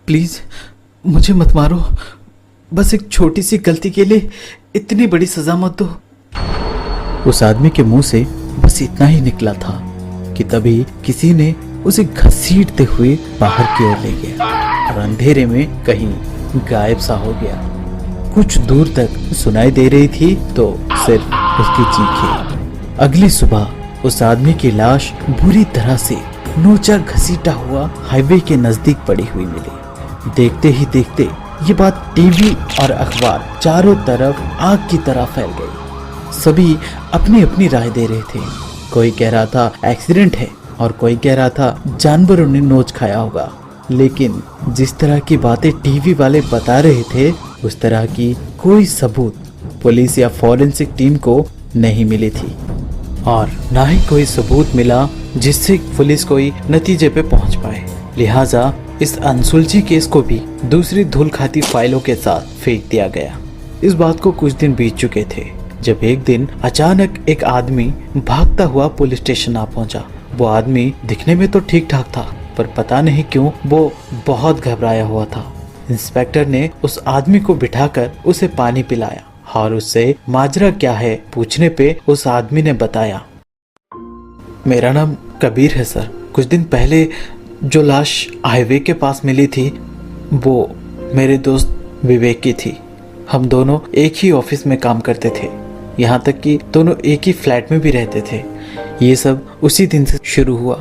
Please मुझे मत मारो, बस एक छोटी सी गलती के लिए इतनी बड़ी सजा मत दो। उस आदमी के मुंह से बस इतना ही निकला था कि तभी किसी ने उसे घसीटते हुए बाहर की ओर ले गया और अंधेरे में कहीं गायब सा हो गया। कुछ दूर तक सुनाई दे रही थी तो सिर्फ उसकी चीखें। अगली सुबह उस आदमी की लाश बुरी तरह से नोचा घसीटा हुआ हाईवे के नजदीक पड़ी हुई मिली। देखते ही देखते ये बात टीवी और अखबार चारों तरफ आग की तरह फैल गई। सभी अपनी अपनी राय दे रहे थे। कोई कह रहा था एक्सीडेंट है और कोई कह रहा था जानवरों ने नोच खाया होगा। लेकिन जिस तरह की बातें टीवी वाले बता रहे थे उस तरह की कोई सबूत पुलिस या फॉरेंसिक टीम को नहीं मिली थी और ना ही कोई सबूत मिला जिससे पुलिस कोई नतीजे पे पहुंच पाए। लिहाजा इस अनसुलझी केस को भी दूसरी धूल खाती फाइलों के साथ फेंक दिया गया। इस बात को कुछ दिन बीत चुके थे जब एक दिन अचानक एक आदमी भागता हुआ पुलिस स्टेशन आ पहुंचा। वो आदमी दिखने में तो ठीक ठाक था पर पता नहीं क्यों वो बहुत घबराया हुआ था। इंस्पेक्टर ने उस आदमी को बिठाकर उसे पानी पिलाया और उससे माजरा क्या है पूछने पे उस आदमी ने बताया, मेरा नाम कबीर है सर। कुछ दिन पहले जो लाश हाईवे के पास मिली थी वो मेरे दोस्त विवेक की थी। हम दोनों एक ही ऑफिस में काम करते थे, यहाँ तक कि दोनों एक ही फ्लैट में भी रहते थे। ये सब उसी दिन से शुरू हुआ।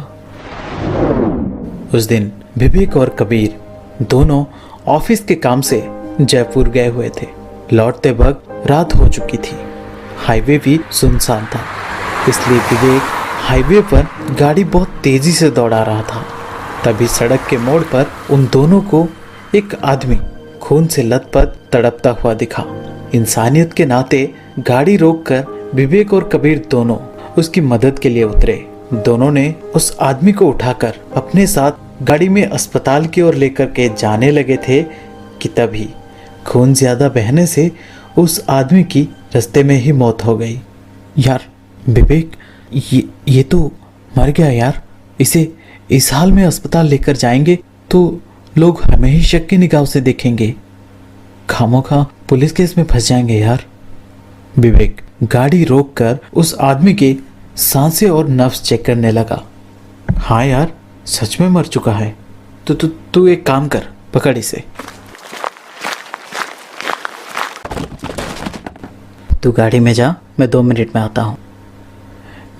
उस दिन विवेक और कबीर दोनों ऑफिस के काम से जयपुर गए हुए थे। लौटते वक्त रात हो चुकी थी। हाईवे भी सुनसान था, इसलिए विवेक हाईवे पर गाड़ी बहुत तेजी से दौड़ा रहा था। तभी सड़क के मोड़ पर उन दोनों को एक आदमी खून से लथपथ तड़पता हुआ दिखा। इंसानियत के नाते गाड़ी रोककर विवेक और कबीर दोनों उसकी मदद के लिए उतरे। दोनों ने उस आदमी को उठाकर अपने साथ गाड़ी में अस्पताल की ओर लेकर के जाने लगे थे कि तभी खून ज्यादा बहने से उस आदमी की रास्ते में ही मौत हो गई। यार विवेक, ये तो मर गया यार। इसे इस हाल में अस्पताल लेकर जाएंगे तो लोग हमें ही शक की निगाह से देखेंगे। खामोखा पुलिस केस में फंस जाएंगे यार। विवेक गाड़ी रोककर उस आदमी के सांसें और नफ्स चेक करने लगा। हाँ यार, सच में मर चुका है। तो तू एक काम कर, पकड़ इसे। तू गाड़ी में जा, मैं 2 मिनट में आता हूँ।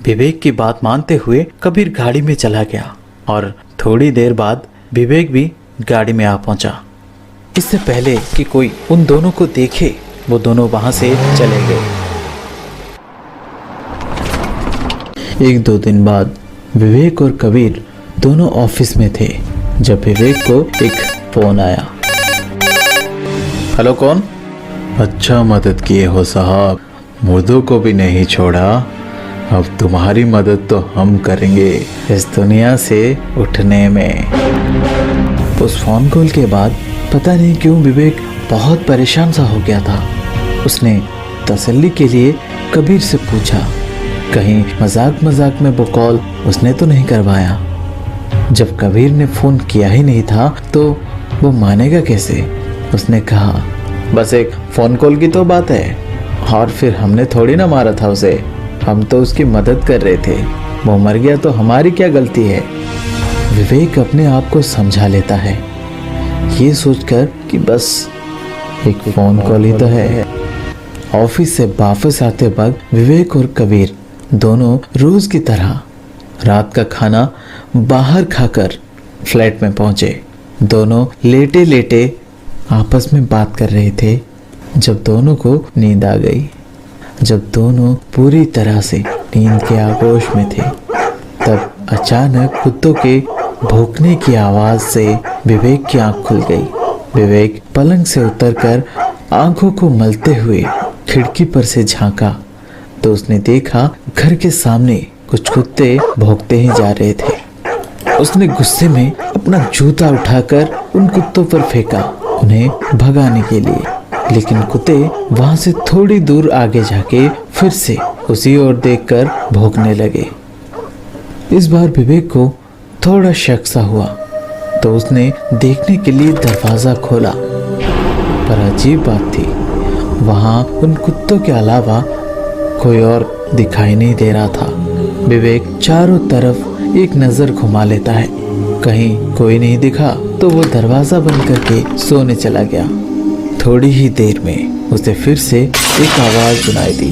विवेक की बात मानते हुए कबीर गाड़ी में चला गया और थोड़ी देर बाद विवेक भी गाड़ी में आ पहुंचा। इससे पहले कि कोई उन दोनों को देखे वो दोनों वहां से चले गए। 1-2 दिन बाद विवेक और कबीर दोनों ऑफिस में थे जब विवेक को एक फोन आया। हेलो, कौन? अच्छा मदद किए हो साहब, मुर्दों को भी नहीं छोड़ा। अब तुम्हारी मदद तो हम करेंगे इस दुनिया से उठने में। उस फोन कॉल के बाद पता नहीं क्यों विवेक बहुत परेशान सा हो गया था। उसने तसल्ली के लिए कबीर से पूछा कहीं मजाक मजाक में वो कॉल उसने तो नहीं करवाया। जब कबीर ने फोन किया ही नहीं था तो वो मानेगा कैसे। उसने कहा, बस एक फोन कॉल की तो बात है और फिर हमने थोड़ी ना मारा था उसे, हम तो उसकी मदद कर रहे थे। वो मर गया तो हमारी क्या गलती है। विवेक अपने आप को समझा लेता है ये सोचकर कि बस एक फोन कॉल ही तो है। ऑफिस से वापस आते वक्त विवेक और कबीर दोनों रोज की तरह रात का खाना बाहर खाकर फ्लैट में पहुंचे। दोनों लेटे लेटे आपस में बात कर रहे थे जब दोनों को नींद आ गई। जब दोनों पूरी तरह से नींद के आगोश में थे तब अचानक कुत्तों के भौंकने की आवाज से विवेक की आंख खुल गई। विवेक पलंग से उतरकर आंखों को मलते हुए खिड़की पर से झांका तो उसने देखा घर के सामने कुछ कुत्ते भौंकते ही जा रहे थे। उसने गुस्से में अपना जूता उठाकर उन कुत्तों पर फेंका उन्हें भगाने के लिए, लेकिन कुत्ते वहां से थोड़ी दूर आगे जाके फिर से उसी ओर देखकर भौंकने लगे। इस बार विवेक को थोड़ा शक सा हुआ तो उसने देखने के लिए दरवाजा खोला। पर अजीब बात थी, वहां उन कुत्तों के अलावा कोई और दिखाई नहीं दे रहा था। विवेक चारों तरफ एक नजर घुमा लेता है, कहीं कोई नहीं दिखा तो वो दरवाजा बंद करके सोने चला गया। थोड़ी ही देर में उसे फिर से एक आवाज सुनाई दी।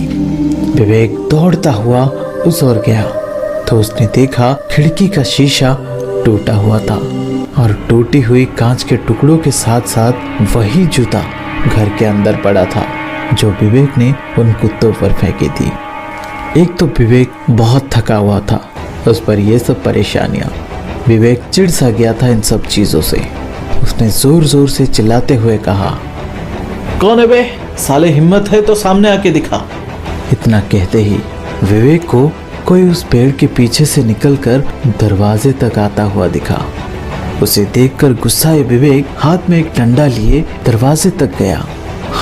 विवेक दौड़ता हुआ उस ओर गया तो उसने देखा खिड़की का शीशा टूटा हुआ था और टूटी हुई कांच के टुकड़ों के साथ साथ वही जूता घर के अंदर पड़ा था जो विवेक ने उन कुत्तों पर फेंकी थी। एक तो विवेक बहुत थका हुआ था, उस पर ये सब परेशानियां। विवेक चिढ़ सा गया था इन सब चीजों से। उसने जोर जोर से चिल्लाते हुए कहा, कौन है बे? साले हिम्मत है तो सामने आके दिखा। इतना कहते ही विवेक को कोई उस पेड़ के पीछे से निकलकर दरवाजे तक आता हुआ दिखा। उसे देखकर गुस्साए विवेक हाथ में एक डंडा लिए दरवाजे तक गया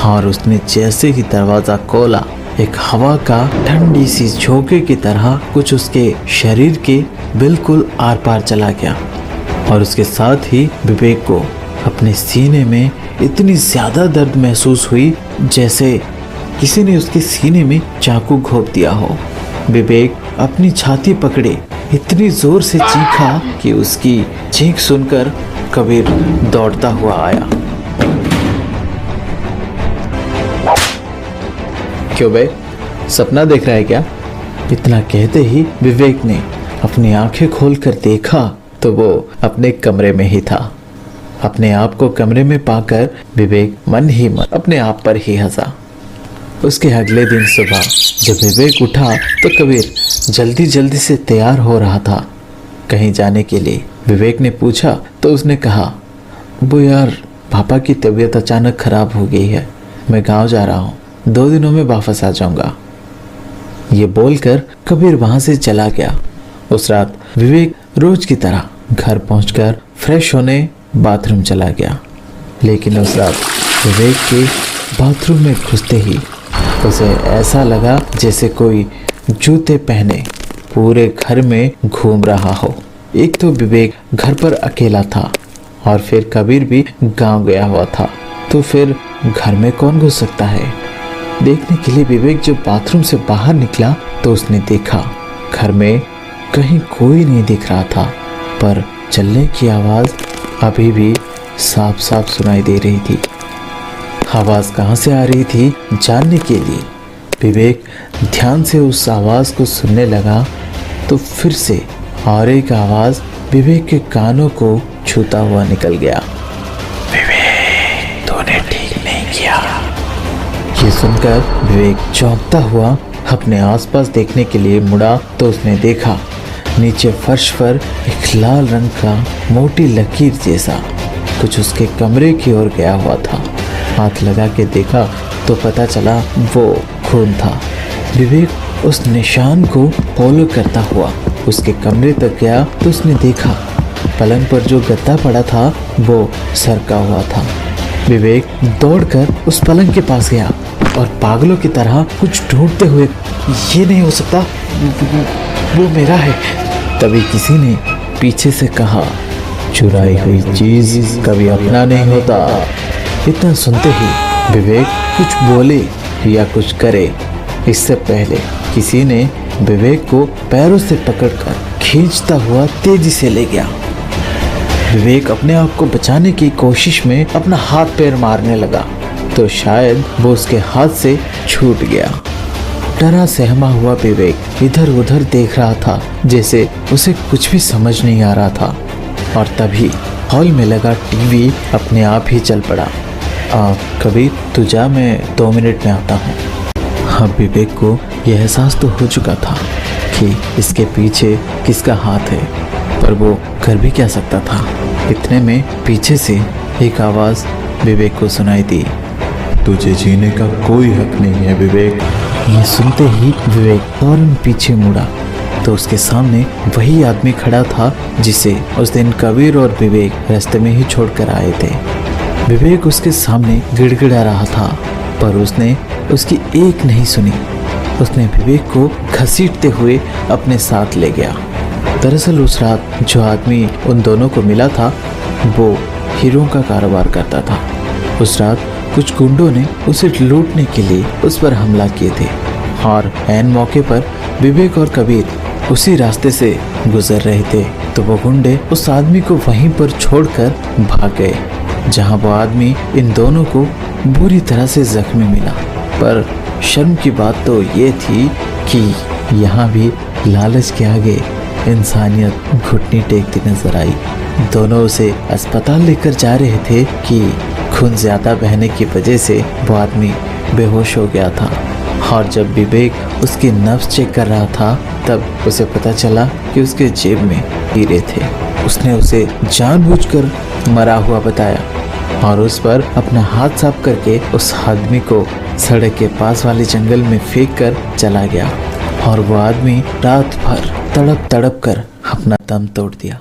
और उसने जैसे ही दरवाजा खोला, एक हवा का ठंडी सी झोंके की तरह कुछ उसके शरीर के बिल्कुल आर पार चला गया और उसके साथ ही विवेक को अपने सीने में इतनी ज्यादा दर्द महसूस हुई जैसे किसी ने उसके सीने में चाकू घोंप दिया हो। विवेक अपनी छाती पकड़े इतनी जोर से चीखा कि उसकी चीख सुनकर कबीर दौड़ता हुआ आया। क्यों बे, सपना देख रहा है क्या? इतना कहते ही विवेक ने अपनी आंखें खोलकर देखा तो वो अपने कमरे में ही था। अपने आप को कमरे में पाकर विवेक मन ही मन अपने आप पर ही हंसा। उसके अगले दिन सुबह जब विवेक उठा तो कबीर जल्दी जल्दी से तैयार हो रहा था कहीं जाने के लिए। विवेक ने पूछा तो उसने कहा, वो यार पापा की तबीयत अचानक खराब हो गई है, मैं गांव जा रहा हूँ, 2 दिनों में वापस आ जाऊंगा। ये बोलकर कबीर वहां से चला गया। उस रात विवेक रोज की तरह घर पहुंचकर फ्रेश होने बाथरूम चला गया, लेकिन उस रात विवेक के बाथरूम में घुसते ही उसे ऐसा लगा जैसे कोई जूते पहने पूरे घर में घूम रहा हो। एक तो विवेक घर पर अकेला था और फिर कबीर भी गांव गया हुआ था, तो फिर घर में कौन घुस सकता है। देखने के लिए विवेक जब बाथरूम से बाहर निकला तो उसने देखा घर में कहीं कोई नहीं दिख रहा था, पर चलने की आवाज अभी भी साफ साफ सुनाई दे रही थी। आवाज कहाँ से आ रही थी जानने के लिए विवेक ध्यान से उस आवाज को सुनने लगा तो फिर से और एक आवाज विवेक के कानों को छूता हुआ निकल गया, विवेक तूने ठीक नहीं किया। ये सुनकर विवेक चौंकता हुआ अपने आसपास देखने के लिए मुड़ा तो उसने देखा नीचे फर्श पर एक लाल रंग का मोटी लकीर जैसा कुछ उसके कमरे की ओर गया हुआ था। हाथ लगा के देखा तो पता चला वो खून था। विवेक उस निशान को फॉलो करता हुआ उसके कमरे तक गया तो उसने देखा पलंग पर जो गद्दा पड़ा था वो सरका हुआ था। विवेक दौड़कर उस पलंग के पास गया और पागलों की तरह कुछ ढूंढते हुए, ये नहीं हो सकता, वो मेरा है। तभी किसी ने पीछे से कहा, चुराई हुई चीज कभी अपना नहीं होता। इतना सुनते ही विवेक कुछ बोले या कुछ करे इससे पहले किसी ने विवेक को पैरों से पकड़कर खींचता हुआ तेजी से ले गया। विवेक अपने आप को बचाने की कोशिश में अपना हाथ पैर मारने लगा तो शायद वो उसके हाथ से छूट गया। डरा सहमा हुआ विवेक इधर उधर देख रहा था जैसे उसे कुछ भी समझ नहीं आ रहा था और तभी हॉल में लगा टीवी अपने आप ही चल पड़ा। कबीर तू जा, मैं 2 मिनट में आता हूँ। अब विवेक को यह एहसास तो हो चुका था कि इसके पीछे किसका हाथ है, पर वो कर भी क्या सकता था। इतने में पीछे से एक आवाज़ विवेक को सुनाई दी, तुझे जीने का कोई हक नहीं है विवेक। ये सुनते ही विवेक फौरन पीछे मुड़ा तो उसके सामने वही आदमी खड़ा था जिसे उस दिन कबीर और विवेक रास्ते में ही छोड़कर आए थे। विवेक उसके सामने गिड़गिड़ा रहा था पर उसने उसकी एक नहीं सुनी। उसने विवेक को घसीटते हुए अपने साथ ले गया। दरअसल उस रात जो आदमी उन दोनों को मिला था वो हीरों का कारोबार करता था। उस रात कुछ गुंडों ने उसे लूटने के लिए उस पर हमला किए थे और ऐन मौके पर विवेक और कबीर उसी रास्ते से गुजर रहे थे तो वो गुंडे उस आदमी को वहीं पर छोड़कर भाग गए, जहां वो आदमी इन दोनों को बुरी तरह से जख्मी मिला। पर शर्म की बात तो ये थी कि यहाँ भी लालच के आगे इंसानियत घुटनी टेकती नजर आई। दोनों उसे अस्पताल लेकर जा रहे थे कि खून ज्यादा बहने की वजह से वो आदमी बेहोश हो गया था और जब विवेक उसकी नब्ज चेक कर रहा था तब उसे पता चला कि उसके जेब में हीरे थे। उसने उसे जानबूझकर मरा हुआ बताया और उस पर अपना हाथ साफ करके उस आदमी को सड़क के पास वाले जंगल में फेंक कर चला गया और वो आदमी रात भर तड़प तड़प कर अपना दम तोड़ दिया।